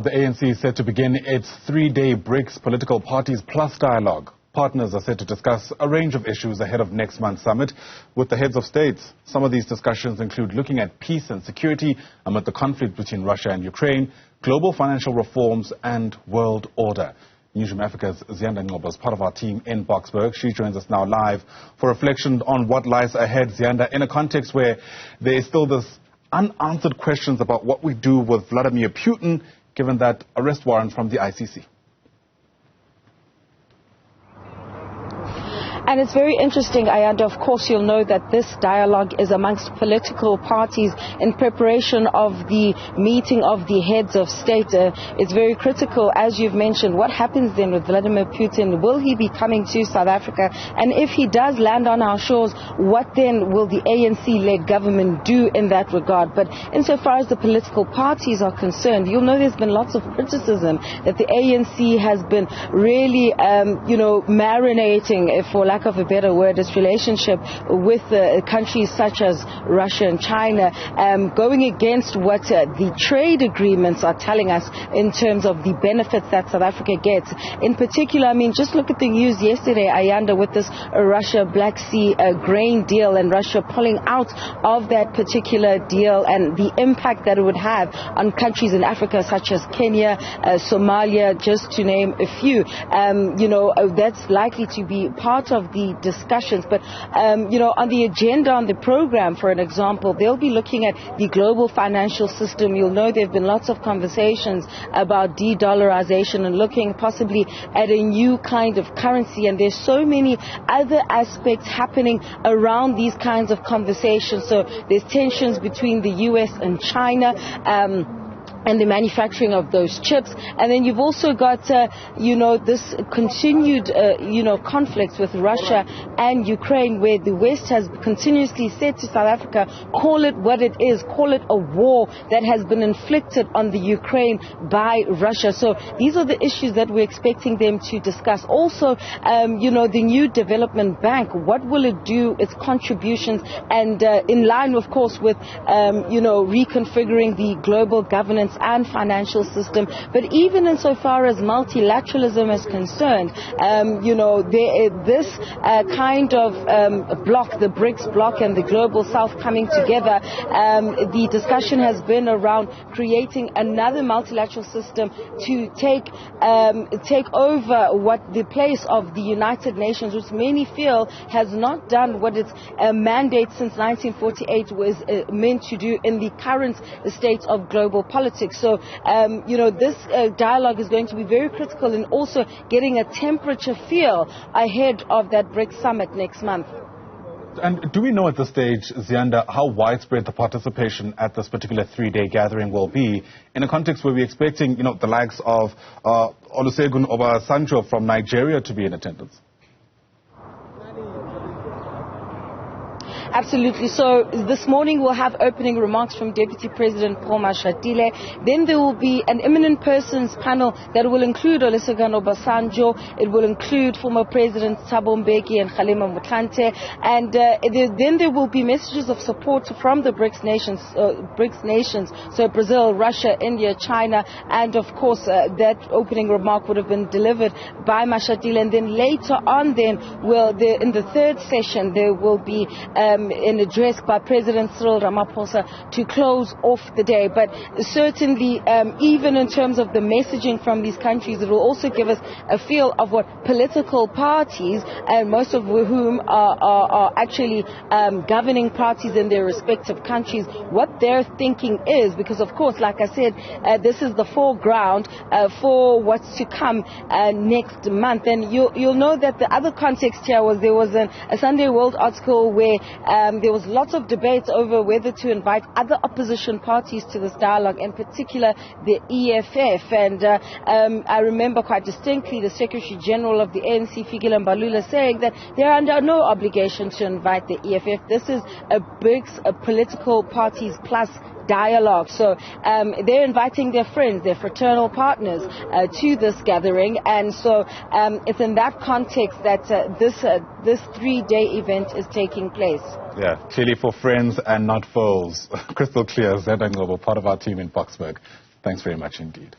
The ANC is set to begin its three-day BRICS Political Parties Plus Dialogue. Partners are set to discuss a range of issues ahead of next month's summit with the heads of states. Some of these discussions include looking at peace and security amid the conflict between Russia and Ukraine, global financial reforms and world order. Newzroom Afrika's Ziyanda Ngcobo is part of our team in Boksburg. She joins us now live for reflection on what lies ahead, Ziyanda, in a context where there is still this unanswered questions about what we do with Vladimir Putin, given that arrest warrant from the ICC. And it's very interesting, Ziyanda. Of course, you'll know that this dialogue is amongst political parties in preparation of the meeting of the heads of state. It's very critical, as you've mentioned. What happens then with Vladimir Putin? Will he be coming to South Africa? And if he does land on our shores, what then will the ANC-led government do in that regard? But insofar as the political parties are concerned, you'll know there's been lots of criticism that the ANC has been really, marinating, for lack of a better word, its relationship with countries such as Russia and China, going against what the trade agreements are telling us in terms of the benefits that South Africa gets. In particular, I mean, just look at the news yesterday, Ziyanda, with this Russia Black Sea grain deal and Russia pulling out of that particular deal and the impact that it would have on countries in Africa such as Kenya, Somalia, just to name a few. That's likely to be part of the discussions. But, on the agenda, on the program, for an example, they'll be looking at the global financial system. You'll know there have been lots of conversations about de-dollarization and looking possibly at a new kind of currency. And there's so many other aspects happening around these kinds of conversations. So there's tensions between the US and China, and the manufacturing of those chips. And then you've also got, this continued, conflicts with Russia and Ukraine, where the West has continuously said to South Africa, call it what it is, call it a war that has been inflicted on the Ukraine by Russia. So these are the issues that we're expecting them to discuss. Also, the new development bank, what will it do, its contributions, and in line, of course, with, reconfiguring the global governance and financial system. But even insofar as multilateralism is concerned, this kind of bloc, the BRICS bloc and the global South coming together, the discussion has been around creating another multilateral system to take over what the place of the United Nations, which many feel has not done what its mandate since 1948 was meant to do in the current state of global politics. So, this dialogue is going to be very critical in also getting a temperature feel ahead of that BRICS summit next month. And do we know at this stage, Ziyanda, how widespread the participation at this particular three-day gathering will be in a context where we're expecting, the likes of Olusegun Obasanjo from Nigeria to be in attendance? Absolutely. So this morning we'll have opening remarks from Deputy President Paul Mashatile. Then there will be an eminent persons panel that will include Olusegun Obasanjo. It will include former Presidents Thabo Mbeki and Kgalema Motlanthe. And then there will be messages of support from the BRICS nations. So Brazil, Russia, India, China, and of course that opening remark would have been delivered by Mashatile. And then later on, in the third session, there will be an address by President Cyril Ramaphosa to close off the day. But certainly, even in terms of the messaging from these countries, it will also give us a feel of what political parties, and most of whom are actually governing parties in their respective countries, what their thinking is. Because, of course, like I said, this is the foreground for what's to come next month. And you'll know that the other context here was there was a Sunday World article where there was lots of debate over whether to invite other opposition parties to this dialogue, in particular the EFF. And I remember quite distinctly the Secretary General of the ANC, Fikile Mbalula, saying that they are under no obligation to invite the EFF. This is a BRICS Political Parties Plus dialogue. So they're inviting their friends, their fraternal partners to this gathering. And so it's in that context that this three-day event is taking place. Yeah, clearly for friends and not foes. Crystal clear. Ziyanda Ngcobo, part of our team in Boksburg. Thanks very much indeed.